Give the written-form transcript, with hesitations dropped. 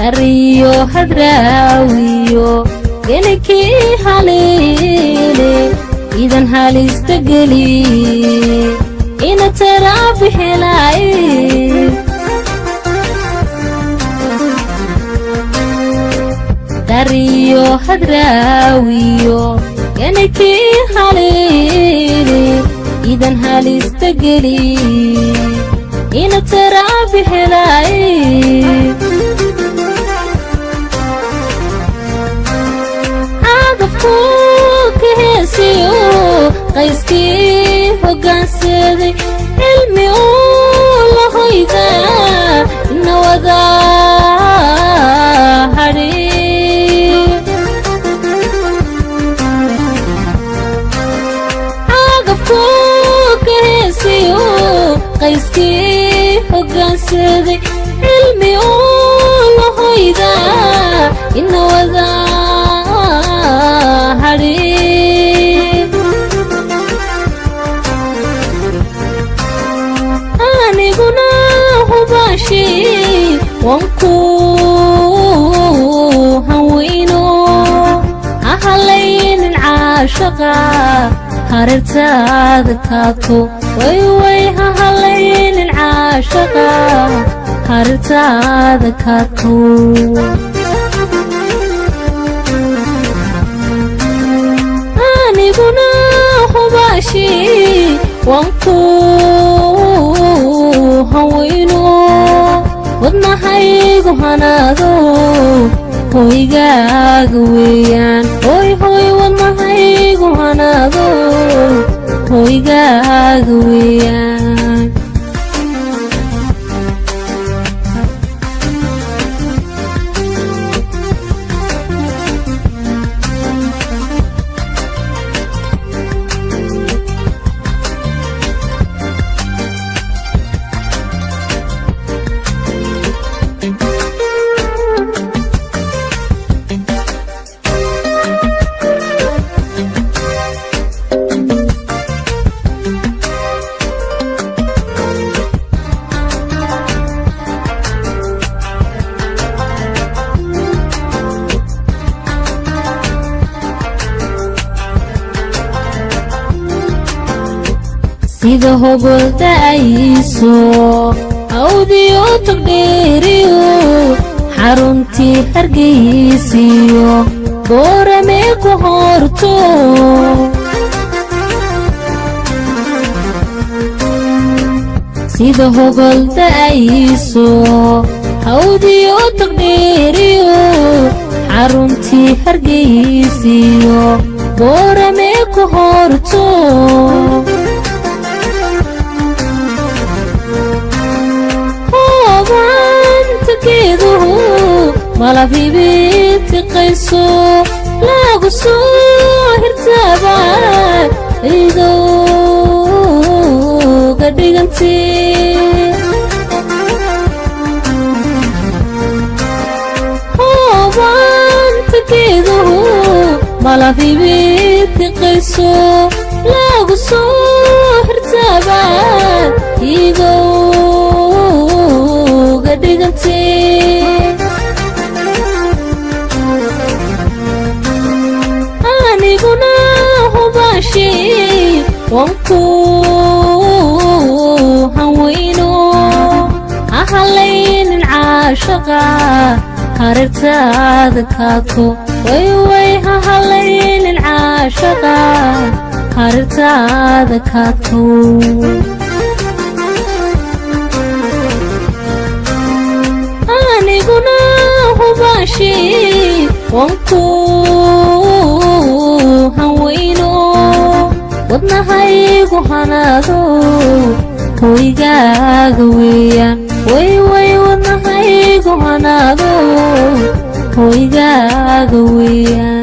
Ariyo hadraawiyo gelikii haleele idan halista geli ina taraafi helay Ariyo hadraawiyo gelikii haleele idan halista geli ina taraafi helay قيسكي وقاسدي علمي الله إذا نوذا هري عاقفوك هسيو قيسكي وقاسدي علمي الله إذا نوذا هري wanku hawino ahalayn العاشقة harirtaada kaadko way ahalayn العاشقة harirtaada kaadko aniguna hubashi wanku hawino wadnahaygu hanaado hoygaaga weeyaan hoy wadnahaygu hanaado hoygaaga weeyaan sida hogolda ayso awdiyo taqdiriyo xaruntii hargeysiyo boorame ku horto sida hogolda ayso awdiyo taqdiriyo xaruntii hargeysiyo boorame ku horto malafi biti qayso lagu soo hirtaba idoo gadhiganti wantakeedu malafi biti qayso lagu soo hirtaba idoo gadhiganti wanku hawino ahalayn العاشقة harirtaada kaadko way ahalayn العاشقة harirtaada kaadko aniguna hubashi wanku hawino wadnahaygu hanaado hoygaaga weeyaan way wadnahaygu hanaado hoygaaga weeyaan